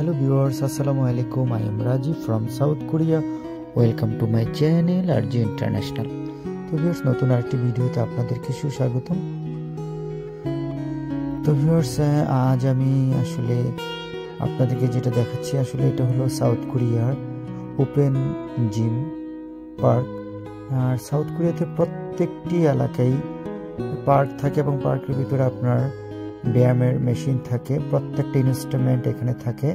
Hello viewers, Assalamu alaikum. I am Rajiv from South Korea. Welcome to my channel RJ International. তো viewers, নতুন আরেকটি ভিডিওতে আপনাদেরকে সুস্বাগতম। তো ভিউয়ার্স, আজ আমি আসলে আপনাদেরকে যেটা দেখাচ্ছি, আসলে এটা হলো সাউথ কোরিয়ার ওপেন জিম পার্ক। আর সাউথ কোরিয়াতে প্রত্যেকটি এলাকায় পার্ক থাকে এবং পার্কের ভিতরে আপনার ব্যায়ামের মেশিন থাকে, প্রত্যেকটা ইনস্ট্রুমেন্ট এখানে থাকে।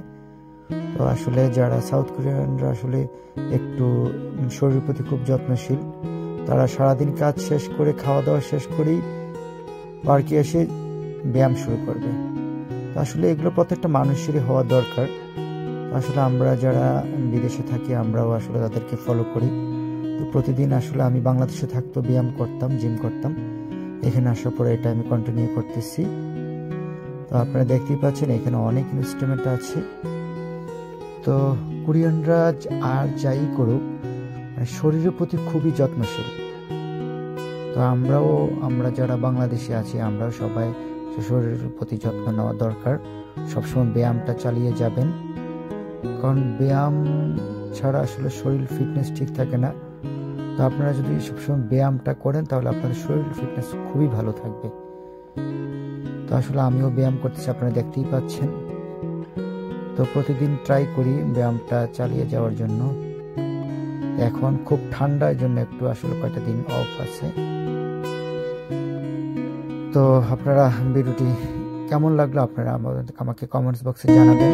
তো আসলে যারা সাউথ কোরিয়ানরা আসলে একটু শরীরের প্রতি খুব যত্নশীল, তারা সারাদিন কাজ শেষ করে খাওয়া দাওয়া শেষ করেই পার্কে এসে ব্যায়াম শুরু করবে। তো আসলে এগুলো প্রত্যেকটা মানুষেরই হওয়া দরকার। আসলে আমরা যারা বিদেশে থাকি আমরাও আসলে তাদেরকে ফলো করি। তো প্রতিদিন আসলে আমি বাংলাদেশে থাকতো ব্যায়াম করতাম, জিম করতাম, এখানে আসার পরে এটা আমি কন্টিনিউ করতেছি। তো আপনারা দেখতেই পাচ্ছেন এখানে অনেক ইনস্ট্রুমেন্ট আছে। তো কোরিয়ানরা আর যাই করুক, শরীরের প্রতি খুবই যত্নশীল। তো আমরা যারা বাংলাদেশে আছি আমরাও সবাই শরীরের প্রতি যত্ন নেওয়া দরকার। সবসময় ব্যায়ামটা চালিয়ে যাবেন, কারণ ব্যায়াম ছাড়া আসলে শরীর ফিটনেস ঠিক থাকে না। তো আপনারা যদি সবসময় ব্যায়ামটা করেন তাহলে আপনাদের শরীর ফিটনেস খুবই ভালো থাকবে। তো আসলে আমিও ব্যায়াম করতেছি, আপনারা দেখতেই পাচ্ছেন। তো প্রতিদিন ট্রাই করি ব্যায়ামটা চালিয়ে যাওয়ার জন্য। এখন খুব ঠান্ডার জন্য একটু আসলে কয়টা দিন অফ আছে। তো আপনারা ভিডিওটি কেমন লাগলো আপনারা আমাকে কমেন্টস বক্সে জানাবেন।